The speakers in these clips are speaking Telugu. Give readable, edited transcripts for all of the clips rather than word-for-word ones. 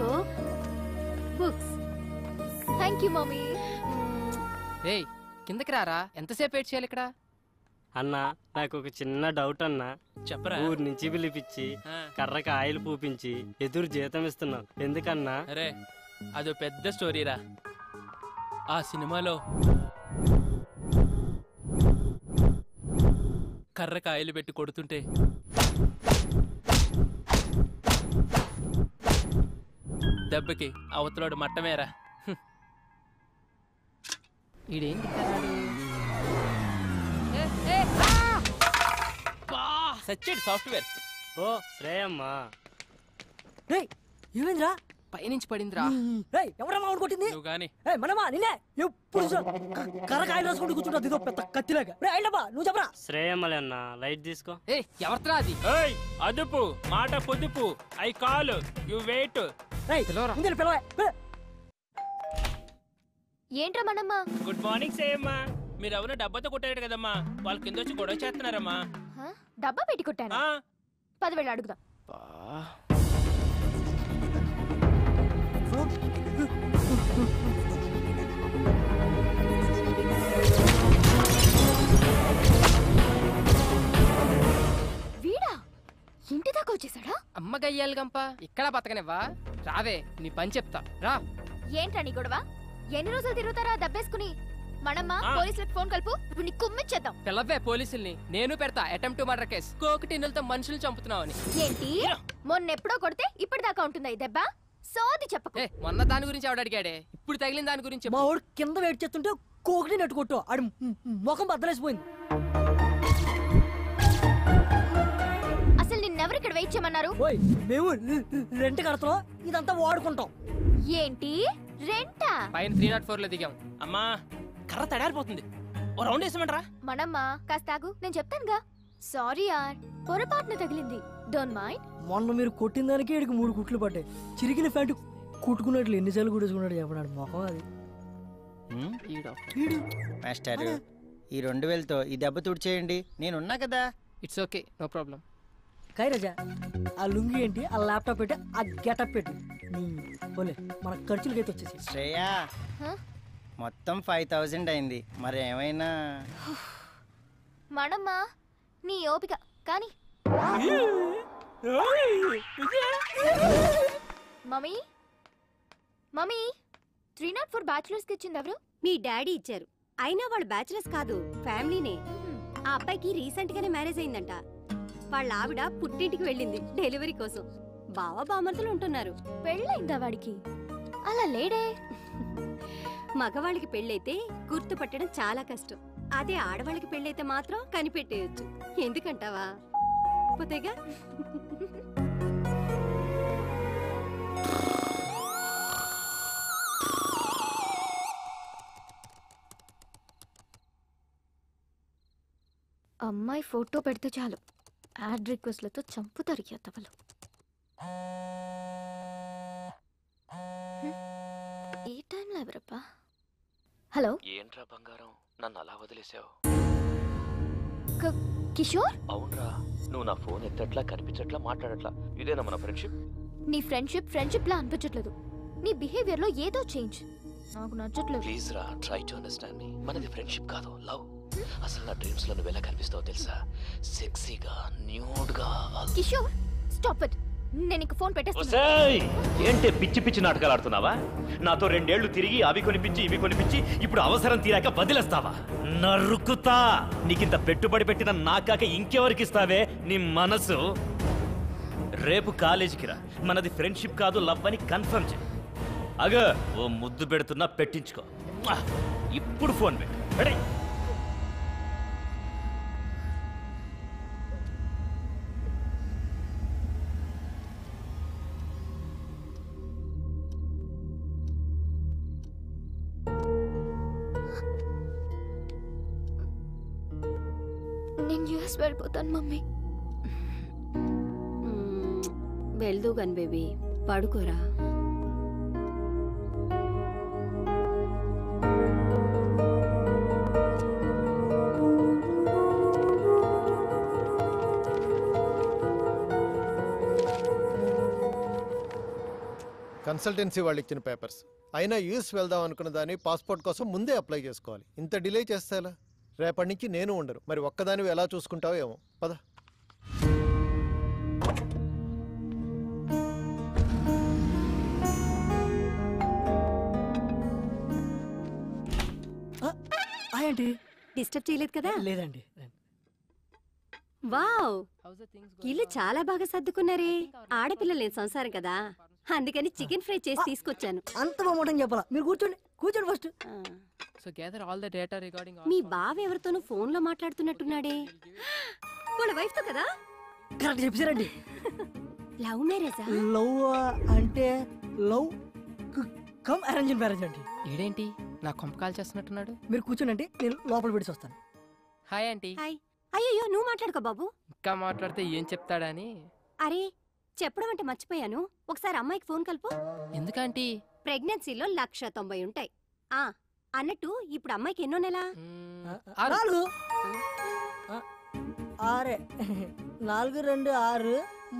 తీసుకో. బుక్స్. Thank you mummy. రేయ్ కిందకి రారా, ఎంతసేపు వెయిట్ చేయాలి ఇక్కడ? అన్నా నాకు ఒక చిన్న డౌట్ అన్నా. చెప్పరా. ఊరు నుంచి పిలిపించి కర్రకి ఆయిల్ పూపించి ఎదురు జీతం ఇస్తున్నావు ఎందుకన్నా? అరే అదో పెద్ద స్టోరీరా. ఆ సినిమాలో కర్ర కాయలు పెట్టి కొడుతుంటే దెబ్బకి అవతలోడు మట్టమేరా. ఈడేంటి సచ్చేడు సాఫ్ట్వేర్. ఓ శ్రేయమ్మా. ఏమైందిరా? పైనుంచి పడిందిరా. ఎవరమ్మా కొట్టింది? నువ్వు గాని మనమా నిన్నే ఎప్పుడు కర్రకాయలు రాసుకుంటూ కూర్చుంటుంది ఇదో పెద్ద కత్తిలాగా. అయినబ్బా నువ్వు చెప్పరా. శ్రేయమ్మలే అన్నా, లైట్ తీసుకో. ఎవరిరా అది? అదుపు మాట పొదుపు. I call you wait. ఏంట్రా మనమ్మ? Good morning సేయమ్మా. మీరు ఎవరో డబ్బాతో కొట్టారు కదమ్మా, వాళ్ళ కింద వచ్చి గొడవ చేస్తున్నారమ్మా. డబ్బా పెట్టి కొట్టాను. 10,000 అడుగుదాం. వీడా ఇంటి దాకా వచ్చేసాడా? అమ్మ గయ్యాలి గంప, ఇక్కడ బతకనివ్వా? రావే నీ పని చెప్తా రా. ఏంట్రా నీ గొడవ? ఎన్ని రోజులు తిరుగుతారా దబ్బేసుకుని? మనమ్మ పోలీసులకు ఫోన్ కలుపు, ఇప్పుడు నీ కుమ్మిచ్చేద్దాం. పిల్లవే పోలీసుల్ని, నేను పెడతా అటెంప్ట్ టు మర్డర్ కేసు. కోకటిన్నులతో మనుషులు చంపుతున్నావని. ఏంటి మొన్నెప్పుడో కొడితే ఇప్పటిదాకా ఉంటుందా ఈ దెబ్బ? సోది చెప్పకు. మొన్న దాని గురించి ఆవిడ అడిగాడే, ఇప్పుడు తగిలిన దాని గురించి. మా వాడు కింద వెయిట్ చేస్తుంటే కోకటి నెట్టు కొట్టు, ఆడి ముఖం బద్దలేసిపోయింది. అసలు నిన్నెవరు ఇక్కడ వెయిట్ చేయమన్నారు? మేము రెంట్ కడతాం, ఇదంతా వాడుకుంటాం. ఏంటి రెంటా? పైన 304 లో దిగాం. అమ్మా కర్ర తడారిపోతుంది, ఓ రౌండ్ వేసామంటారా? మనమ్మ కాస్త ఆగు, నేను చెప్తానుగా. సారీ యార్, పొరపాటున తగిలింది. Don't mind. మొన్న మీరు కొట్టిన దానికి ఇక్కడికి 3 కుట్లు పడ్డాయి. చిరిగిన ప్యాంటు కుట్టుకున్నట్లు ఎన్నిసార్లు కుట్టుకున్నాడు చెప్పడాడు మొఖం అది. మాస్టర్ ఈ 2000తో ఈ దెబ్బ తుడిచేయండి, నేనున్నా కదా. It's okay, no problem. కైరాజా ఆ లుంగి ఏంటి, ఆ ల్యాప్టాప్ పెట్టి, ఆ గెటప్ పెట్టి పోలే మన ఖర్చులకైతే వచ్చేసి. శ్రేయా మొత్తం 5000 అయింది, మరి ఏమైనా? మనమ్మ నీ ఓపిక కానీ. మమ్మీ మమ్మీ 304 బ్యాచులర్స్ కి ఇచ్చింది ఎవరు? మీ డాడీ ఇచ్చారు. అయినా వాళ్ళు బ్యాచులర్స్ కాదు, ఫ్యామిలీనే. ఆ అబ్బాయికి రీసెంట్ గానే మ్యారేజ్ అయిందంట. వాళ్ళ ఆవిడ పుట్టింటికి వెళ్ళింది డెలివరీ కోసం. బావ బామర్తులు ఉంటున్నారు. పెళ్ళైందా వాడికి? అలా లేడే. మగవాళ్ళకి పెళ్ళైతే గుర్తుపట్టడం చాలా కష్టం. అదే ఆడవాళ్ళకి పెళ్ళైతే మాత్రం కనిపెట్టేయచ్చు. ఎందుకంటావా? పోతేగా. అమ్మాయి ఫోటో పెడితే చాలు యాడ్ రిక్వెస్ట్లతో చంపుతారు ఎత్తవలు. ఈ టైంలో ఎవరబ్బా? హలో. ఏంట్రా బంగారం, నన్ను అలా వదిలేసావు? కిషోర్? అవునరా, నువ్వు నా ఫోన్ ఎత్తట్లా, కనిపించట్లా, మాట్లాడట్లా. ఇదేనా మన ఫ్రెండ్షిప్? నీ ఫ్రెండ్షిప్ లా అనిపించట్లేదు. నీ బిహేవియర్ లో ఏదో చేంజ్ నాకు నచ్చట్లేదు. ప్లీజ్ రా, ట్రై టు అండర్స్టాండ్ మీ. మనది ఫ్రెండ్షిప్ కాదు, లవ్. అసలు నా డ్రీమ్స్ లో నువ్వు ఎలా కనిపిస్తావో తెలుసా? సెక్సీగా, న్యూడ్ గా. Kishore stop it. నేను నీకు ఫోన్ పెట్టేస్తా. ఏంటి పిచ్చి పిచ్చి నాటకాలు ఆడుతున్నావా? నాతో 2 ఏళ్లు తిరిగి అవి కొనిపించి ఇవి కొనిపించి ఇప్పుడు అవసరం తీరాక వదిలేస్తావా? నరుకుతా. నీకింత పెట్టుబడి పెట్టిన నాకాక ఇంకెవరికి ఇస్తావే నీ మనసు? రేపు కాలేజీకి రా, మనది ఫ్రెండ్షిప్ కాదు లవ్ అని కన్ఫర్మ్ చేయి. అగ ఓ ముద్దు పెడుతున్నా, పెట్టించుకో. ఇప్పుడు ఫోన్ పెట్టు. నేను యూఎస్ వెళ్ళిపోతాను మమ్మీ. వెళ్దు గన్ బేబీ, పడుకోరా. కన్సల్టెన్సీ వాళ్ళు ఇచ్చిన పేపర్స్. అయినా యూఎస్ వెళ్దాం అనుకున్న దాన్ని పాస్పోర్ట్ కోసం ముందే అప్లై చేసుకోవాలి. ఇంత డిలే చేస్తే ఎలా? రేపటి నుంచి నేను ఉండరు. మరి ఒక్కదానివి ఎలా చూసుకుంటావో ఏమో. పద. ఏంటి డిస్టర్బ్ చేయలేదు కదా? లేదండి. వావ్, ఇల్లు చాలా బాగా సర్దుకున్నారే. ఆడపిల్లలు లేని సంసారం కదా, అందుకని చికెన్ ఫ్రై చేసి తీసుకొచ్చాను. అంత బాగుంటని చెప్పాలా? మీరు కూర్చోండి, కూర్చోండి first. So gather all the data regarding మీ బావ ఎవరితోనూ ఫోన్ లో మాట్లాడుతున్నట్టున్నాడే. వాళ్ళ వైఫ్ తో కదా? కరెక్ట్ చెప్పారండి. లవ్ మ్యారేజా? లవ్ అంటే లవ్ కమ్ అరేంజ్ మ్యారేజ్ అండి. ఈడేంటి నా కొంప కాల్ చేస్తున్నట్టున్నాడు? మీరు కూర్చోండి, నేను లోపల పెట్టి వస్తాను. Hi aunty. హాయ్. అయ్యో నువ్వు మాట్లాడుకో బాబు. ఇంకా మాట్లాడితే ఏం చెప్తాడని. అరే చెప్పడం అంటే మర్చిపోయాను. ఒకసారి అమ్మాయికి ఫోన్ కలుపు. ఎందుకంటీ? ప్రెగ్నెన్సీలో 190 ఉంటాయి. ఆ అన్నట్టు ఇప్పుడు అమ్మాయికి ఎన్నో నెల? 4 6 4 2 6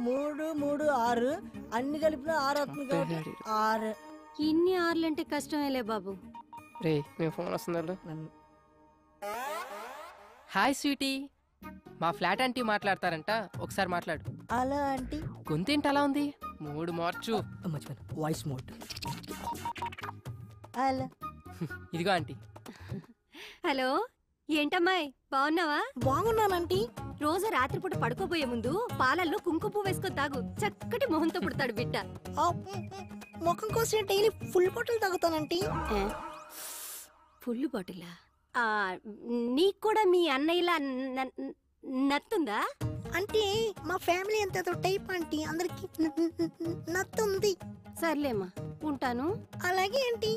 3 3 6 అన్ని కలిపిన 6 అవుతుంది కాబట్టి 6. ఇన్ని ఆర్లంటే కష్టమేలే బాబు. రే మేము ఫోన్ వస్తుందా? హాయ్ స్వీటీ, మా ఫ్లాట్ ఆంటీ మాట్లాడతారంట, ఒకసారి మాట్లాడు. అలా ఆంటీ గొంతేంటి అలా ఉంది? మూడు మార్చు. మర్చిపోయాను, వాయిస్ మోడ్. అలా ఇదిగో ఆంటీ. హలో, ఏంటమ్మాయి బాగున్నావా? బాగున్నానంటీ. రోజు రాత్రిపూట పడుకోబోయే ముందు పాలల్లో కుంకుమ పువ్వు వేసుకొని తాగు. చక్కటి మొహంతో పుడతాడు బిడ్డ. ముఖం కోసం డైలీ ఫుల్ బాటిల్ తాగుతానంటీ. ఫుల్ బాటిలా? నీకు కూడా మీ అన్నయ్యలా నత్తుందా? అంటే మా ఫ్యామిలీ అంత టైప్ ఆంటీ, అందరికి నత్తుంది. సర్లేమ్మా, ఉంటాను. అలాగే ఆంటీ.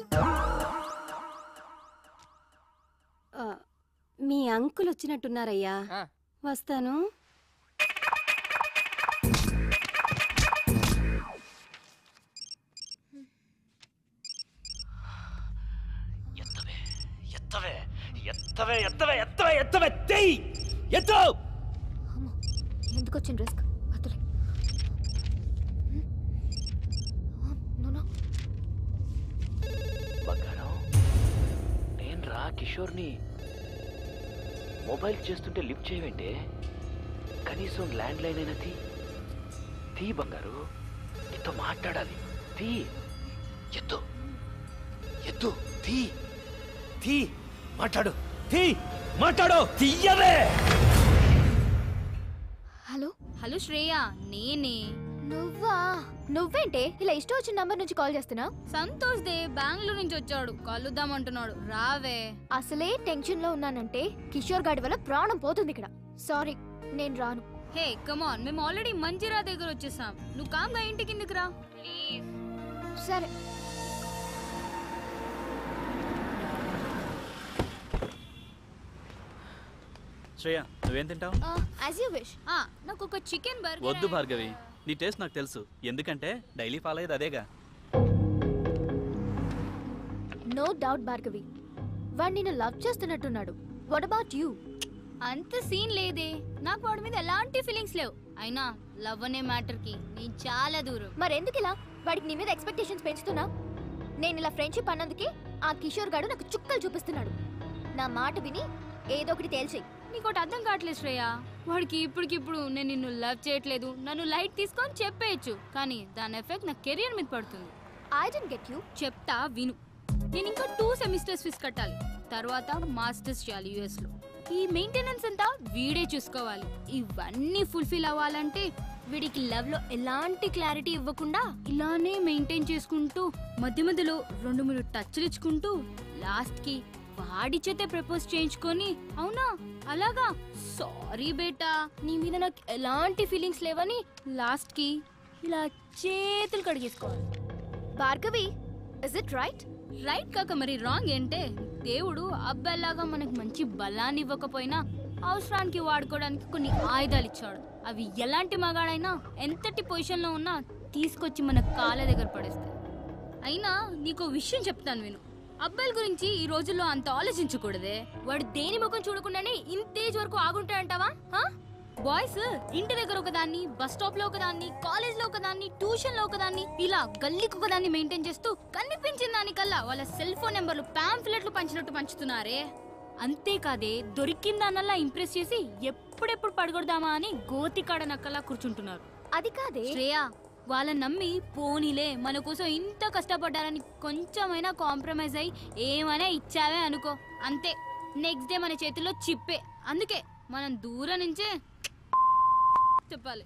మీ అంకుల్ వచ్చినట్టున్నారయ్యా, వస్తాను. ఎందుకు వచ్చిన రిస్క్? బంగారం, నేను రా కిషోర్ని. మొబైల్ చేస్తుంటే లిఫ్ట్ చేయవేంటే? కనీసం ల్యాండ్ లైన్ అయినా తీ బంగారు, నీతో మాట్లాడాలి. తీ, ఎత్తు ఎత్తు, తీ మాట్లాడు, మాట్లాడు, తీయవే. హలో హలో శ్రేయ, నేనే. నువ్వా? నువ్వేంటే ఇలా ఇష్టం వచ్చిన నంబర్ నుంచి కాల్ చేస్తున్నా? సంతోష్ దే బెంగళూరు నుంచి వచ్చాడు, కలుద్దామంటున్నాడు. రావే. అసలే టెన్షన్ లో ఉన్నానంటే కిషోర్ గాడి వల్ల ప్రాణం పోతుంది ఇక్కడ. సారీ, నేను రాను. హే కమాన్, మేము ఆల్రెడీ మంజిరా దగ్గర వచ్చేసాం. నువ్వు కామ్గా ఇంటికి కిందకి రా ప్లీజ్. సరే. శ్రేయ, నువ్వేం తింటావు? As you wish. నాకు ఒక చికెన్ బర్గర్. వద్దు భార్గవి, నీ టేస్ట్ నాకు తెలుసు. ఎందుకంటే డైలీ ఫాలో అయ్యేది అదేగా. నో డౌట్ భార్గవి, వాడు నిన్ను లవ్ చేస్తున్నట్టున్నాడు. What about you? అంత సీన్ లేదే, నాకు వాడి మీద ఎలాంటి ఫీలింగ్స్ లేవు. అయినా లవ్ అనే మ్యాటర్ కి నేను చాలా దూరం. మరెందుకు ఇలా వాడికి నీ మీద ఎక్స్పెక్టేషన్స్ పెంచుతున్నా? నేను ఇలా ఫ్రెండ్షిప్ అన్నందుకే ఆ కిషోర్ గాడు నాకు చుక్కలు చూపిస్తున్నాడు. నా మాట విని ఏదో ఒకటి తేల్చేయి. నీకోటి అర్థం కావట్లేదు శ్రేయ. వాడికి ఇప్పటికిప్పుడు నేను నిన్ను లవ్ చేయట్లేదు, నన్ను లైట్ తీసుకొని చెప్పేయచ్చు, కానీ దాని ఎఫెక్ట్ నా కెరియర్ మీద పడుతుంది. I don't get you. చెప్తా విను. నేను ఇంకా 2 సెమిస్టర్స్ ఫీజు కట్టాలి, తర్వాత మాస్టర్స్ చేయాలి యుఎస్ లో. ఈ మెయింటెనెన్స్ అంతా వీడే చూసుకోవాలి. ఇవన్నీ ఫుల్ఫిల్ అవ్వాలంటే వీడికి లవ్ లో ఎలాంటి క్లారిటీ ఇవ్వకుండా ఇలానే మెయింటైన్ చేసుకుంటూ మధ్య మధ్యలో 2-3 టచ్లు ఇచ్చుకుంటూ లాస్ట్ కి వాడి చేతే ప్రపోజ్ చేయించుకొని. అవునా? అలాగా? సారీ బేటా, నీ మీద నాకు ఎలాంటి ఫీలింగ్స్ లేవని లాస్ట్ కి ఇలా చేతులు కడిగేసుకోవాలి. Bhargavi, is it right? Right కాక మరి రాంగ్ ఏంటే? దేవుడు అబ్బాయిలాగా మనకు మంచి బలాన్ని ఇవ్వకపోయినా అవసరానికి వాడుకోవడానికి కొన్ని ఆయుధాలు ఇచ్చాడు. అవి ఎలాంటి మగాడైనా ఎంతటి పొజిషన్ లో ఉన్నా తీసుకొచ్చి మన కాళ్ళ దగ్గర పడేస్తాయి. అయినా నీకో విషయం చెప్తాను విను. అబ్బాయిల గురించి ఈ రోజుల్లో అంత ఆలోచించకూడదే. వాడు దేని ముఖం చూడకుండానే ఇంతేజ్ వరకు ఆగుంటాడంటావా? బాయ్స్ ఇంటి దగ్గర ఒకదాన్ని, బస్ స్టాప్ లో ఒకదాన్ని, కాలేజ్ లో ఒకదాన్ని, ట్యూషన్ లో ఒకదాన్ని, ఇలా గల్లీకి ఒకదాన్ని మెయింటైన్ చేస్తూ కనిపించిన దానికల్లా వాళ్ళ సెల్ ఫోన్ నెంబర్లు పాంఫ్లెట్లు పంచినట్టు పంచుతున్నారే. అంతేకాదే దొరికిందానల్లా ఇంప్రెస్ చేసి ఎప్పుడెప్పుడు పడగొడదామా అని గోతికాడ నక్కలా కూర్చుంటున్నారు. అది కాదే శ్రేయా, వాళ్ళని నమ్మి పోనీలే మన కోసం ఇంత కష్టపడ్డారని కొంచెమైనా కాంప్రమైజ్ అయ్యి ఏమైనా ఇచ్చావే అనుకో, అంతే నెక్స్ట్ డే మన చేతిలో చిప్పే. అందుకే మనం దూరం నుంచే చెప్పాలి.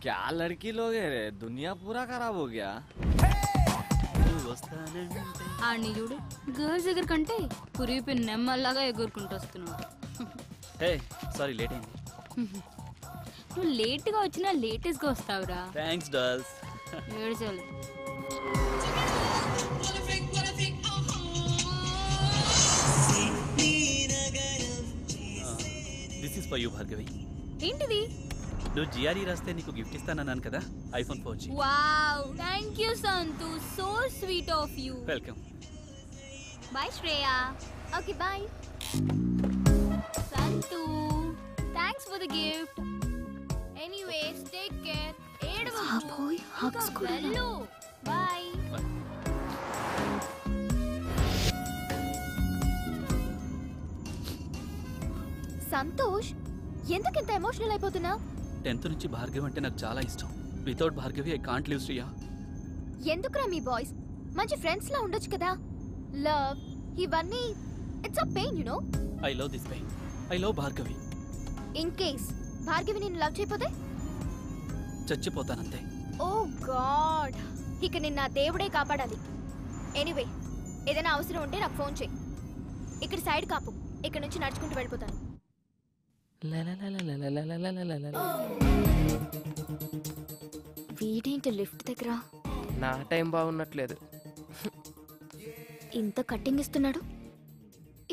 क्या लड़की लोग है रे, दुनिया पूरा खराब हो गया. ఆడిని చూడు, గర్ల్స్ దగ్గర కంటే పురిపి నెమ్మల్లాగా ఎగురుకుంటూ వస్తున్నాడు. హే సారీ లేట్ అయింది. నువ్వు లేట్ గా వచ్చినా లేటెస్ట్ గా వస్తావురా. Thanks dolls. ఏడ్చాలి. This is for you Bhargavi. ఏంటిది? నువ్వు జిఆర్ఈ రాస్తే నీకు గిఫ్ట్ ఇస్తానన్నాను కదా, iPhone 4G. Wow, thank you Santhu, so sweet of you. Welcome. Bye Shreya. Okay bye. Santhu, thanks for the gift. Anyways take care. ఏడవద్దు. హగ్స్ కూడా. వెళ్ళు. బై. సంతోష్, ఎందుకింత ఎమోషనల్ అయిపోతున్నావు? 10th నుంచి భార్గవి అంటే నాకు చాలా ఇష్టం. Without Bhargavi I can't live Shriya. ఎందుకురా మీ బాయ్స్ మంచి ఫ్రెండ్స్ లా ఉండొచ్చు కదా. లవ్ ఇవన్నీ it's a pain you know. I love this pain. I love Bhargavi. In case Bhargavi నిన్ను లవ్ చేయకపోతే చచ్చిపోతానంతే. ఓ గాడ్, ఇక నిన్న దేవుడే కాపాడాలి. ఎనీవే, ఏదైనా అవసరం ఉంటే నాకు ఫోన్ చేయి. ఇక్కడ సైడ్ కాపు, ఇక్కడ నుంచి నడుచుకుంటూ వెళ్ళిపోతాను. వీడేంటి లిఫ్ట్ దగ్గర? నా టైం బాగున్నట్లేదు. ఇంత కట్టింగ్ ఇస్తున్నాడు,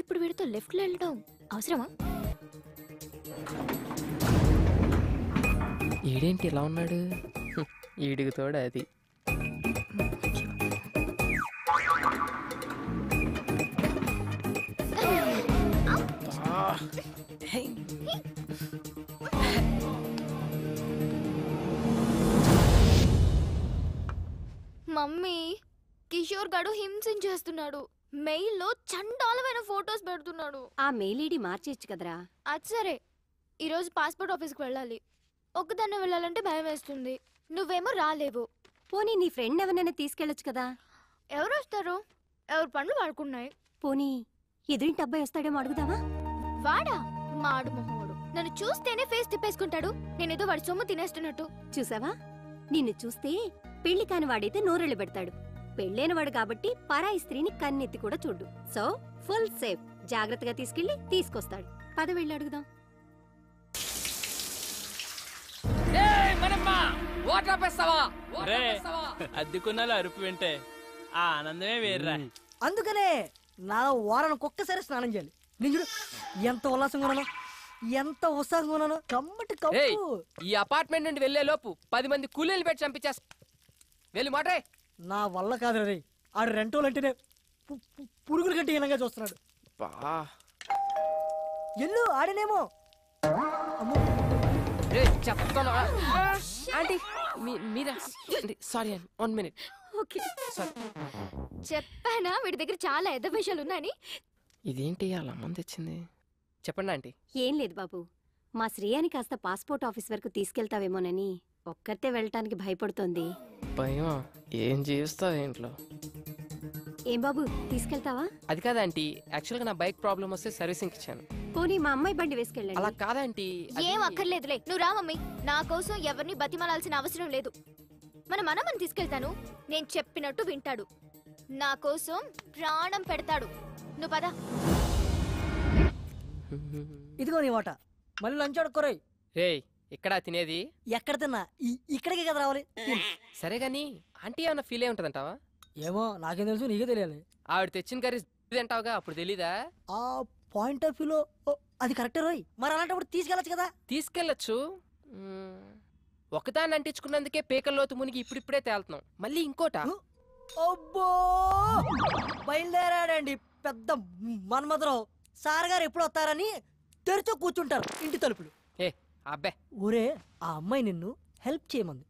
ఇప్పుడు వీడితో లెఫ్ట్ లో వెళ్ళడం అవసరమా? ఈడేంటి ఇలా ఉన్నాడు? ఈడికి తోడు అది. మమ్మీ, కిషోర్ గాడు హింసించేస్తున్నాడు. మెయిల్లో చండాలమైన ఫోటోస్ పెడుతున్నాడు. ఆ మెయిల్ ఐడి మార్చేయచ్చు కదరా. అది సరే, ఈరోజు పాస్పోర్ట్ ఆఫీస్కి వెళ్ళాలి. ఒక్కదాన్నే వెళ్ళాలంటే భయం వేస్తుంది. నువ్వేమో రాలేవు. పోనీ నీ ఫ్రెండ్ ఎవరైనా తీసుకెళ్ళొచ్చు కదా. ఎవరు వస్తారు? ఎవరు పనులు వాడుకున్నాయి. పోనీ ఎదురింటి అబ్బాయి వస్తాడేమో అడుగుదామా? వాడా? మాడు మొహోడు. నన్ను చూస్తేనే ఫేస్ తిప్పేసుకుంటాడు. నేనేదో వాడి సొమ్ము తినేస్తున్నట్టు. చూసావా, నిన్ను చూస్తే పెళ్లి కాని వాడైతే నోరెళ్ళు పెడతాడు. పెళ్ళైన వాడు కాబట్టి పరాయి స్త్రీని కన్నెత్తి కూడా చూడు. So full safe. జాగ్రత్తగా తీసుకెళ్లి తీసుకొస్తాడు. పద వెళ్ళి అడుగుదాం. అద్దెకున్నాలో అరుపు వింటే ఆ ఆనందమే వేర్రా. అందుకనే నా వారానికి ఒక్కసారి స్నానం చేయాలి. నేను చూడు ఎంత ఉల్లాసంగా ఉన్నాను, ఎంత ఉత్సాహంగా ఉన్నాను. కమ్మటి కప్పు. ఈ అపార్ట్మెంట్ నుండి వెళ్లే లోపు 10 మంది కూలీలు పెట్టి చంపించేస్తా. వెళ్ళి మాటే. నా వల్ల కాదు రే. ఆడు రెంటోలు అంటేనే పురుగుల కంటే హీనంగా చూస్తున్నాడు. ఎల్లు ఆడనేమో. చెప్తాను ఆంటీ, మీరా? సారీ అండి, 1 minute. ఓకే, చెప్పానా వీడి దగ్గర చాలా ఎద్ద విషయాలు ఉన్నాయని. ఇదేంటి అలా మంది తెచ్చింది? చెప్పండి ఆంటీ. ఏం లేదు బాబు, మా శ్రేయాని కాస్త పాస్పోర్ట్ ఆఫీస్ వరకు తీసుకెళ్తావేమోనని ఒక్కరితే వెళ్ళటానికి భయపడుతోంది. భయమా? ఏం చేస్తావు ఇంట్లో? ఏం బాబు, తీసుకెళ్తావా? అది కాదంటీ, యాక్చువల్గా నా బైక్ ప్రాబ్లం వస్తే సర్వీసింగ్ ఇచ్చాను. పోనీ మా అమ్మాయి బండి వేసుకెళ్ళండి. అలా కాదంటీ. ఏం అక్కర్లేదులే, నువ్వు రా మమ్మీ. నా కోసం ఎవరిని బతిమాలాల్సిన అవసరం లేదు. మన మనమని తీసుకెళ్తాను. నేను చెప్పినట్టు వింటాడు. నా కోసం ప్రాణం పెడతాడు. నువ్వు పద. ఇదిగో నీ వాట. మళ్ళీ లంచ్ అడుక్కోరాయి. రే, ఇక్కడ తినేది? ఎక్కడ తిన్నా ఇక్కడికే కదా రావాలి. సరే గాని ఆంటీ ఏమన్నా ఫీల్ అయి ఉంటదంటావా? ఏమో నాకేం తెలుసు, నీకే తెలియాలి. ఆవిడ తెచ్చిన కర్రీ తింటావుగా, అప్పుడు తెలీదా? ఆ పాయింట్ ఆఫ్ వ్యూలో అది కరెక్టే రోయ్. మరి అలాంటప్పుడు తీసుకెళ్ళచ్చు కదా. తీసుకెళ్ళచ్చు. ఒకదాన్ని అంటించుకున్నందుకే పేకల్లోతు మునిగి ఇప్పుడిప్పుడే తేలుతున్నాం. మళ్ళీ ఇంకోట. అబ్బో, బయలుదేరాడండి పెద్ద మన్మధరావు. సార్ గారు ఎప్పుడు వస్తారని తెరిచో కూర్చుంటారు ఇంటి తలుపులు. ఏ అబ్బే ఒరే ఆ అమ్మాయి నిన్ను హెల్ప్ చేయమంది,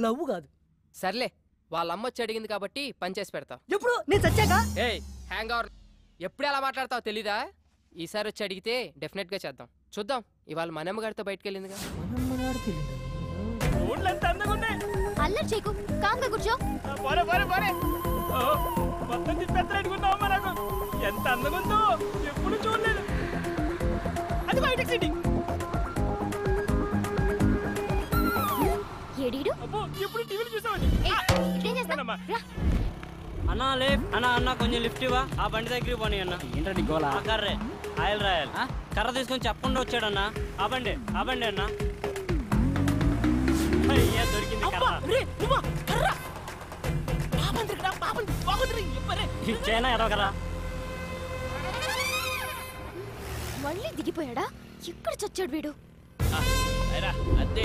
లవ్ కాదు. సర్లే వాళ్ళ అమ్మ వచ్చి అడిగింది కాబట్టి పని చేసి పెడతావు. ఎప్పుడు నేను చచ్చాక? ఏయ్ హ్యాంగ్ అవర్, ఎప్పుడు ఎలా మాట్లాడతావు తెలీదా? ఈసారి వచ్చి అడిగితే డెఫినెట్ గా చేద్దాం. చూద్దాం, ఇవాళ మనమ్మ గారితో బయటకు వెళ్ళిందిగా. అల్లరి చేయకు, కాంగా కూర్చో. మొత్తం తిప్పేస్తాడుకున్నావమ్మా నాకు. ఎంత అందంగా ఉందో ఎప్పుడు చూడలేదు. అది బయటకు సిటీ. ఏడీడు అబ్బో ఎప్పుడు టీవీలు చూసామండి. ఇదేం చేస్తానమ్మా? అన్నా లే అన్నా కొంచెం లిఫ్ట్ ఇవ్వా, ఆ బండి దగ్గరికి పోనీ అన్న. ఏంటండి గోలా? కర్రే ఆయిల్ రాయాలి. కర్ర తీసుకొని చెప్పకుండా వచ్చాడన్నా. ఆ బండి అన్న. అయ్యా దొరికింది కర్ర. ఇచ్చేనా ఎడవ కర్ర. మళ్ళీ దిగిపోయాడా? ఎక్కడ చచ్చాడు వీడు? అదే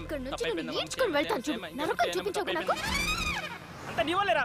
ఇక్కడ నుంచి నేర్చుకుని వెళ్తాను చూడు. నరకం చూపించకు నాకు. అంత నీ వాళ్ళేరా.